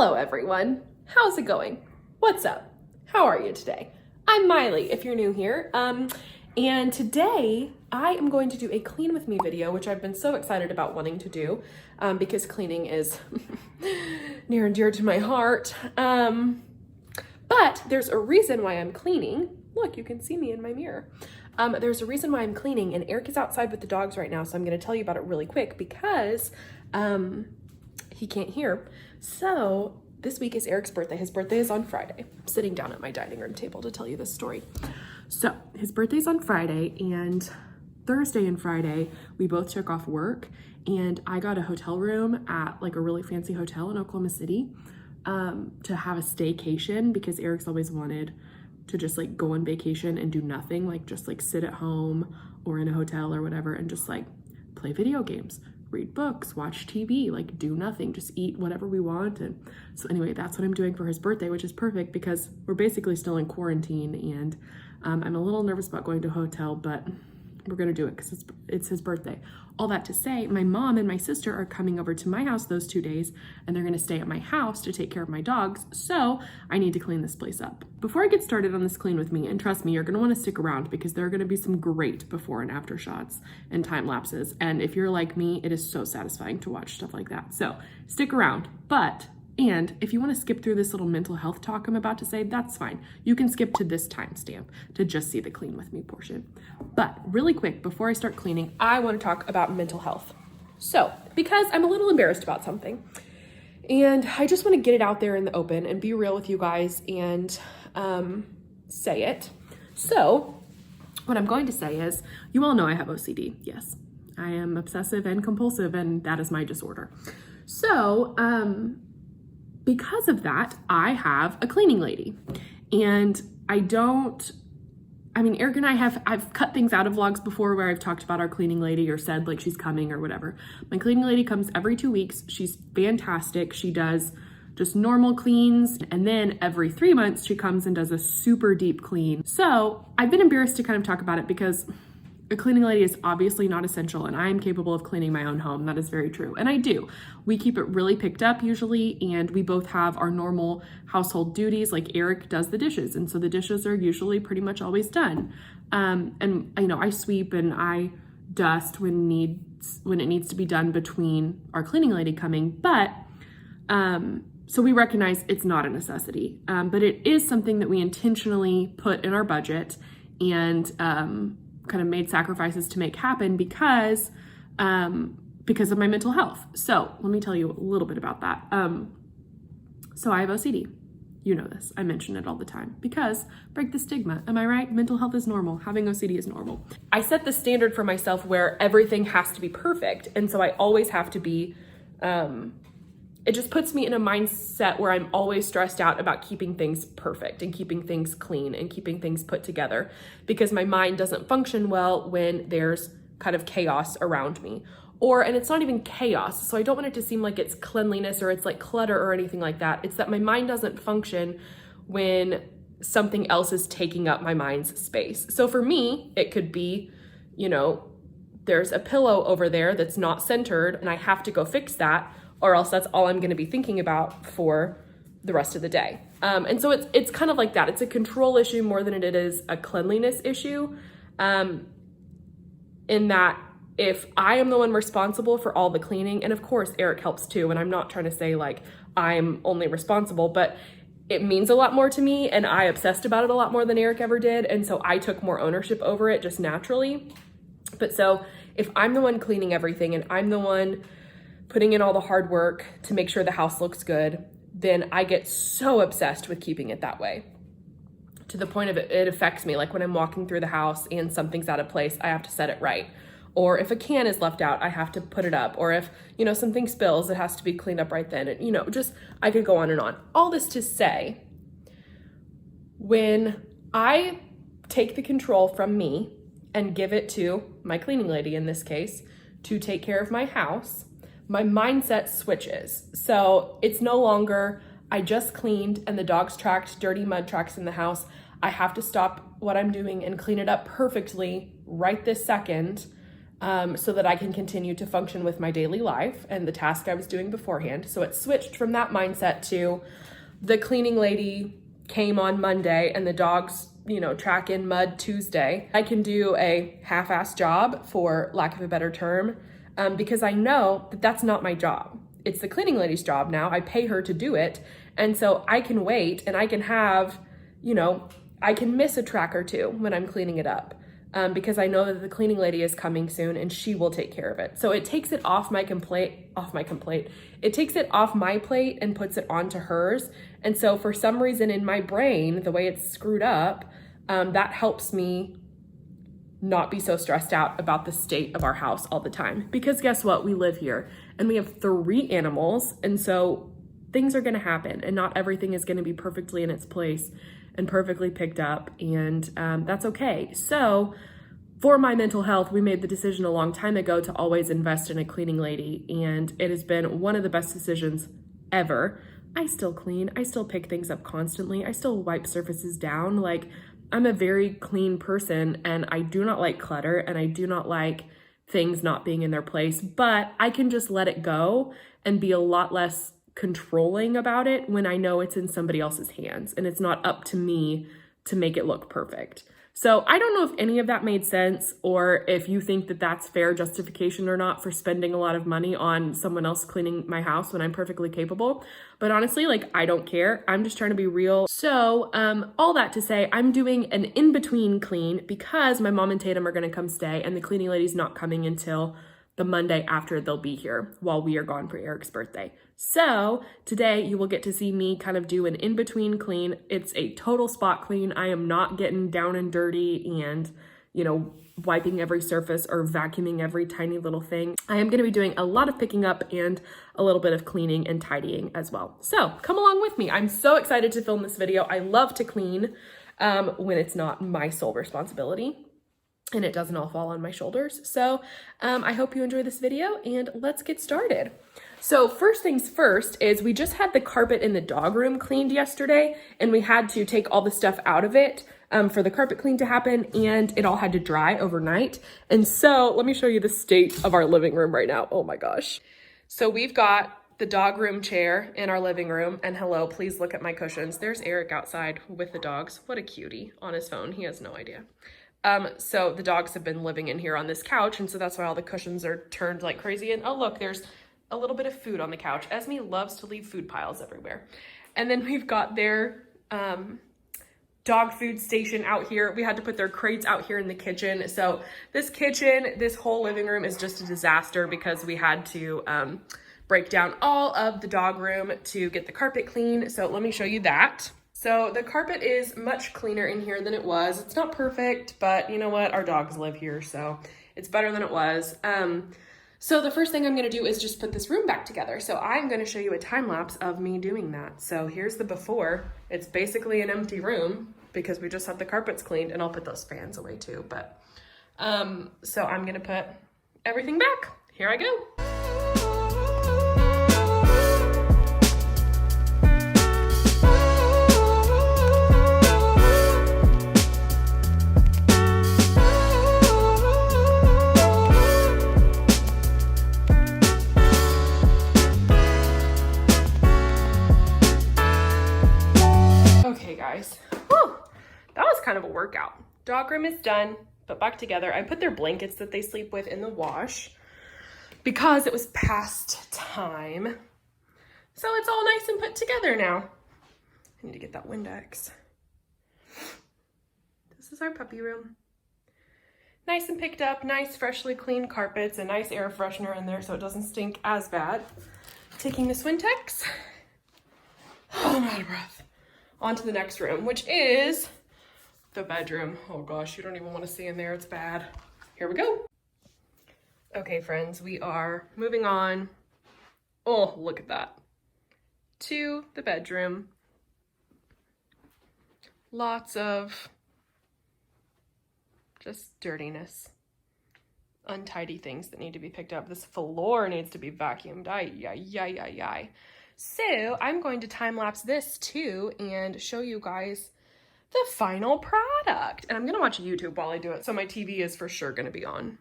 Hello everyone, how's it going? What's up? How are you today? I'm Miley if you're new here, and today I am going to do a clean with me video, which I've been so excited about wanting to do because cleaning is near and dear to my heart. But there's a reason why I'm cleaning. Look, you can see me in my mirror. There's a reason why I'm cleaning, and Eric is outside with the dogs right now, so I'm going to tell you about it really quick because he can't hear. So this week is Eric's birthday. His birthday is on Friday. I'm sitting down at my dining room table to tell you this story. So his birthday's on Friday, and Thursday and Friday we both took off work, and I got a hotel room at like a really fancy hotel in Oklahoma City to have a staycation because Eric's always wanted to just like go on vacation and do nothing, like just like sit at home or in a hotel or whatever and just like play video games, read books, watch TV, like do nothing, just eat whatever we want. And so anyway, that's what I'm doing for his birthday, which is perfect because we're basically still in quarantine, and I'm a little nervous about going to a hotel, but we're gonna do it because it's his birthday. All that to say, my mom and my sister are coming over to my house those 2 days, and they're gonna stay at my house to take care of my dogs, so I need to clean this place up. Before I get started on this clean with me, and trust me, you're gonna wanna stick around because there are gonna be some great before and after shots and time lapses, and if you're like me, it is so satisfying to watch stuff like that. So stick around, and if you want to skip through this little mental health talk I'm about to say, that's fine. You can skip to this timestamp to just see the clean with me portion. But really quick, before I start cleaning, I want to talk about mental health. So, because I'm a little embarrassed about something, and I just want to get it out there in the open and be real with you guys and say it. So, what I'm going to say is, you all know I have OCD. Yes, I am obsessive and compulsive, and that is my disorder. So, because of that, I have a cleaning lady, and Eric and I've cut things out of vlogs before where I've talked about our cleaning lady or said like she's coming or whatever. My cleaning lady comes every 2 weeks. She's fantastic. She does just normal cleans, and then every 3 months she comes and does a super deep clean. So I've been embarrassed to kind of talk about it because a cleaning lady is obviously not essential, and I am capable of cleaning my own home. That is very true. And I do. We keep it really picked up usually, and we both have our normal household duties. Like Eric does the dishes, and so the dishes are usually pretty much always done. And I sweep and I dust when it needs to be done between our cleaning lady coming. But so we recognize it's not a necessity, but it is something that we intentionally put in our budget and kind of made sacrifices to make happen because of my mental health. So let me tell you a little bit about that. So I have OCD. You know this. I mention it all the time because break the stigma. Am I right? Mental health is normal. Having OCD is normal. I set the standard for myself where everything has to be perfect. And so I always have to be, it just puts me in a mindset where I'm always stressed out about keeping things perfect and keeping things clean and keeping things put together because my mind doesn't function well when there's kind of chaos around me. And it's not even chaos, so I don't want it to seem like it's cleanliness or it's like clutter or anything like that. It's that my mind doesn't function when something else is taking up my mind's space. So for me, it could be, there's a pillow over there that's not centered and I have to go fix that, or else that's all I'm going to be thinking about for the rest of the day. And so it's kind of like that. It's a control issue more than it is a cleanliness issue, in that if I am the one responsible for all the cleaning, and of course Eric helps too, and I'm not trying to say like I'm only responsible, but it means a lot more to me, and I obsessed about it a lot more than Eric ever did, and so I took more ownership over it just naturally. But so if I'm the one cleaning everything and I'm the one putting in all the hard work to make sure the house looks good, then I get so obsessed with keeping it that way to the point of it affects me. Like when I'm walking through the house and something's out of place, I have to set it right. Or if a can is left out, I have to put it up. Or if, something spills, it has to be cleaned up right then. And, I could go on and on. All this to say, when I take the control from me and give it to my cleaning lady, in this case, to take care of my house, my mindset switches. So it's no longer, I just cleaned and the dogs tracked dirty mud tracks in the house. I have to stop what I'm doing and clean it up perfectly right this second. so that I can continue to function with my daily life and the task I was doing beforehand. So it switched from that mindset to the cleaning lady came on Monday and the dogs, track in mud Tuesday. I can do a half-assed job, for lack of a better term, because I know that that's not my job. It's the cleaning lady's job now. I pay her to do it. And so I can wait and I can have, I can miss a track or two when I'm cleaning it up. Because I know that the cleaning lady is coming soon and she will take care of it. So it takes it off my plate. It takes it off my plate and puts it onto hers. And so for some reason in my brain, the way it's screwed up, that helps me not be so stressed out about the state of our house all the time. Because guess what? We live here and we have 3 animals. And so things are gonna happen and not everything is gonna be perfectly in its place and perfectly picked up, and that's okay. So for my mental health, we made the decision a long time ago to always invest in a cleaning lady, and it has been one of the best decisions ever. I still clean, I still pick things up constantly, I still wipe surfaces down. Like, I'm a very clean person and I do not like clutter and I do not like things not being in their place, but I can just let it go and be a lot less controlling about it when I know it's in somebody else's hands and it's not up to me to make it look perfect. So I don't know if any of that made sense, or if you think that that's fair justification or not for spending a lot of money on someone else cleaning my house when I'm perfectly capable. But honestly, I don't care. I'm just trying to be real. So all that to say, I'm doing an in-between clean because my mom and Tatum are gonna come stay and the cleaning lady's not coming until the Monday after they'll be here while we are gone for Eric's birthday. So today you will get to see me kind of do an in-between clean. It's a total spot clean. I am not getting down and dirty and, wiping every surface or vacuuming every tiny little thing. I am gonna be doing a lot of picking up and a little bit of cleaning and tidying as well. So come along with me. I'm so excited to film this video. I love to clean when it's not my sole responsibility and it doesn't all fall on my shoulders. So I hope you enjoy this video and let's get started. So first things first is we just had the carpet in the dog room cleaned yesterday and we had to take all the stuff out of it for the carpet clean to happen, and it all had to dry overnight. And so let me show you the state of our living room right now. Oh my gosh. So we've got the dog room chair in our living room, and hello, please look at my cushions. There's Eric outside with the dogs. What a cutie on his phone. He has no idea. So the dogs have been living in here on this couch, and so that's why all the cushions are turned like crazy. And oh look, there's a little bit of food on the couch. Esme loves to leave food piles everywhere. And then we've got their dog food station out here. We had to put their crates out here in the kitchen. So this kitchen, this whole living room is just a disaster because we had to break down all of the dog room to get the carpet clean. So let me show you that. So the carpet is much cleaner in here than it was. It's not perfect, but you know what? Our dogs live here, so it's better than it was. So the first thing I'm gonna do is just put this room back together. So I'm gonna show you a time lapse of me doing that. So here's the before. It's basically an empty room because we just had the carpets cleaned, and I'll put those fans away too. But so I'm gonna put everything back. Here I go. Kind of a workout. Dog room is done, but back together. I put their blankets that they sleep with in the wash because it was past time. So it's all nice and put together now. I need to get that Windex. This is our puppy room. Nice and picked up, nice freshly cleaned carpets, a nice air freshener in there so it doesn't stink as bad. Taking this Windex. Oh, I'm out of breath. On to the next room, which is the bedroom. Oh gosh, you don't even want to see in there. It's bad. Here we go. Okay, friends, we are moving on. Oh, look at that. To the bedroom. Lots of just dirtiness. Untidy things that need to be picked up. This floor needs to be vacuumed. Ay. So I'm going to time lapse this too and show you guys the final product. And I'm gonna watch YouTube while I do it, so my TV is for sure gonna be on.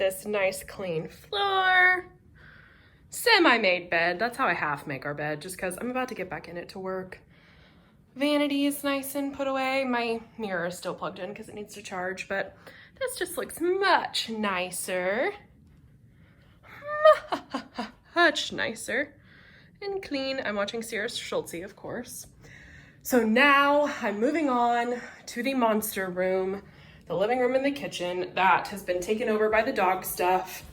this nice clean floor. Semi-made bed. That's how I half make our bed, just because I'm about to get back in it to work. Vanity is nice and put away. My mirror is still plugged in because it needs to charge, but this just looks much nicer. Much nicer and clean. I'm watching Sierra Schultze, of course. So now I'm moving on to the monster room, the living room and the kitchen that has been taken over by the dog stuff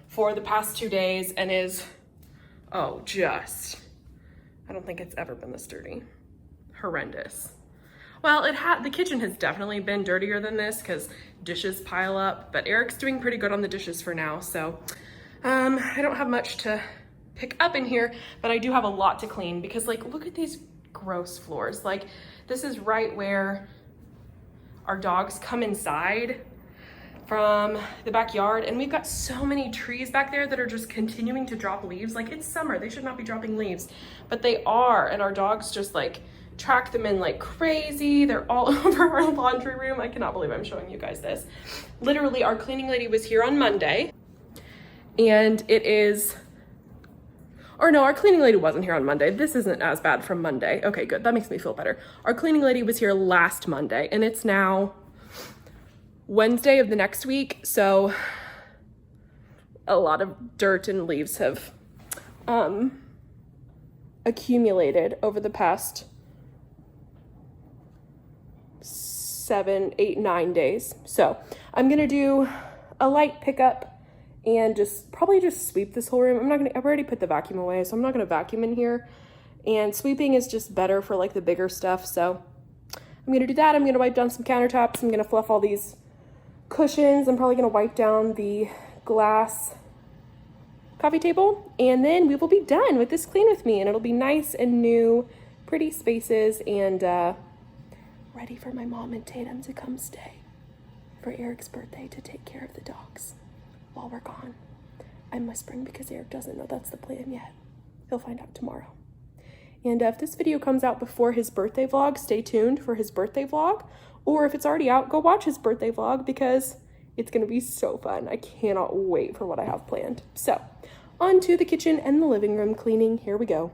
for the past 2 days and is, oh, just, I don't think it's ever been this dirty. Horrendous. Well, the kitchen has definitely been dirtier than this because dishes pile up, but Eric's doing pretty good on the dishes for now, so I don't have much to pick up in here, but I do have a lot to clean because, like, look at these gross floors. Like, this is right where our dogs come inside from the backyard, and we've got so many trees back there that are just continuing to drop leaves. Like, it's summer, they should not be dropping leaves, but they are, and our dogs just like track them in like crazy. They're all over our laundry room. I cannot believe I'm showing you guys this. Literally, our cleaning lady was here on Monday, and it is, or no, our cleaning lady wasn't here on Monday. This isn't as bad from Monday. Okay, good. That makes me feel better. Our cleaning lady was here last Monday, and it's now Wednesday of the next week. So a lot of dirt and leaves have accumulated over the past 7, 8, 9 days. So I'm gonna do a light pickup and probably just sweep this whole room. I've already put the vacuum away, so I'm not gonna vacuum in here. And sweeping is just better for like the bigger stuff. So I'm gonna do that. I'm gonna wipe down some countertops. I'm gonna fluff all these cushions. I'm probably gonna wipe down the glass coffee table, and then we will be done with this clean with me, and it'll be nice and new, pretty spaces, and ready for my mom and Tatum to come stay for Eric's birthday to take care of the dogs while we're gone. I'm whispering because Eric doesn't know that's the plan yet. He'll find out tomorrow. And if this video comes out before his birthday vlog, stay tuned for his birthday vlog. Or if it's already out, go watch his birthday vlog because it's gonna be so fun. I cannot wait for what I have planned. So, on to the kitchen and the living room cleaning. Here we go.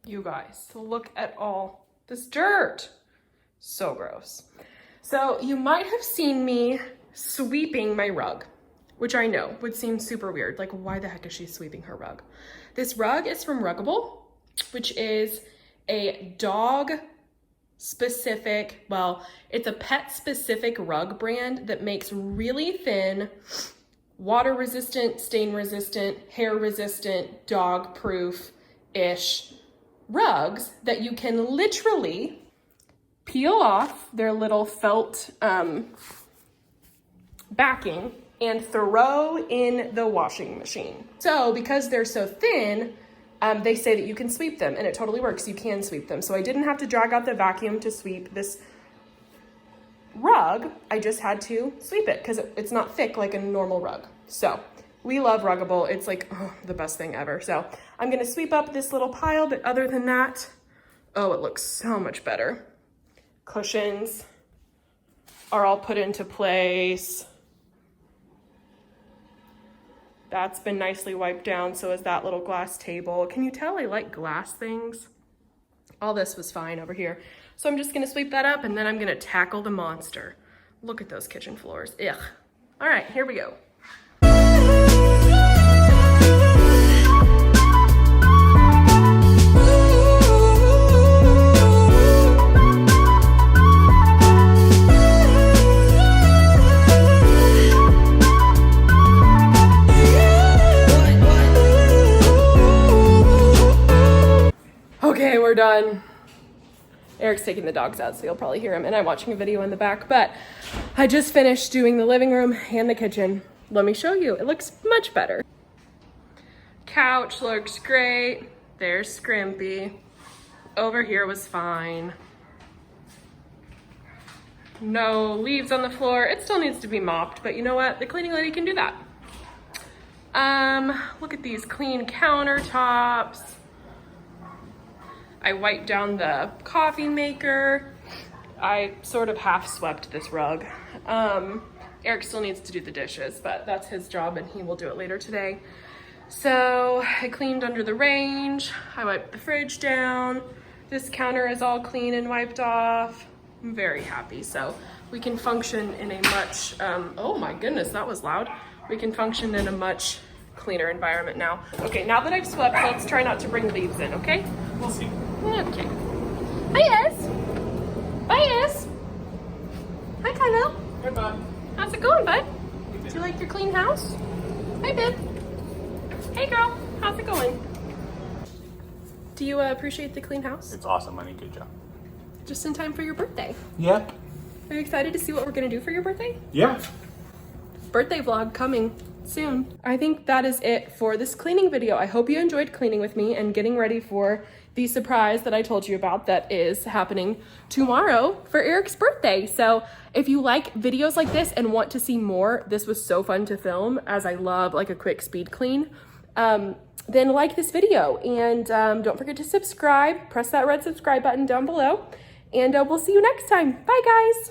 You guys, look at all this dirt. So gross. So you might have seen me sweeping my rug, which I know would seem super weird. Like, why the heck is she sweeping her rug? This rug is from Ruggable, which is a dog specific, well, it's a pet specific rug brand that makes really thin, water resistant, stain resistant, hair resistant, dog proof-ish rugs that you can literally peel off their little felt backing and throw in the washing machine. So because they're so thin, they say that you can sweep them, and it totally works. You can sweep them. So I didn't have to drag out the vacuum to sweep this rug. I just had to sweep it because it's not thick like a normal rug. So we love Ruggable. It's like the best thing ever. So I'm gonna sweep up this little pile, but other than that, oh, it looks so much better. Cushions are all put into place. That's been nicely wiped down, so is that little glass table. Can you tell I like glass things? All this was fine over here. So I'm just gonna sweep that up, and then I'm gonna tackle the monster. Look at those kitchen floors, ugh. All right, here we go. Okay, we're done. Eric's taking the dogs out, so you'll probably hear him, and I'm watching a video in the back, but I just finished doing the living room and the kitchen. Let me show you. It looks much better. Couch looks great. There's Scrimpy. Over here was fine. No leaves on the floor. It still needs to be mopped, but you know what? The cleaning lady can do that. Look at these clean countertops. I wiped down the coffee maker. I sort of half swept this rug. Eric still needs to do the dishes, but that's his job and he will do it later today. So I cleaned under the range. I wiped the fridge down. This counter is all clean and wiped off. I'm very happy. So we can function in a much, oh my goodness, that was loud. We can function in a much cleaner environment now. Okay, now that I've swept, let's try not to bring leaves in, okay? We'll see. Okay. Hi, Ez. Bye, Ez. Hi, Kylo. Hey, bud. How's it going, bud? Do you like your clean house? Hi, babe. Hey, girl. How's it going? Do you appreciate the clean house? It's awesome, honey. Good job. Just in time for your birthday. Yeah. Are you excited to see what we're gonna do for your birthday? Yeah. Birthday vlog coming soon. I think that is it for this cleaning video. I hope you enjoyed cleaning with me and getting ready for the surprise that I told you about that is happening tomorrow for Eric's birthday. So if you like videos like this and want to see more, this was so fun to film, as I love like a quick speed clean, then like this video and don't forget to subscribe. Press that red subscribe button down below and we'll see you next time. Bye, guys.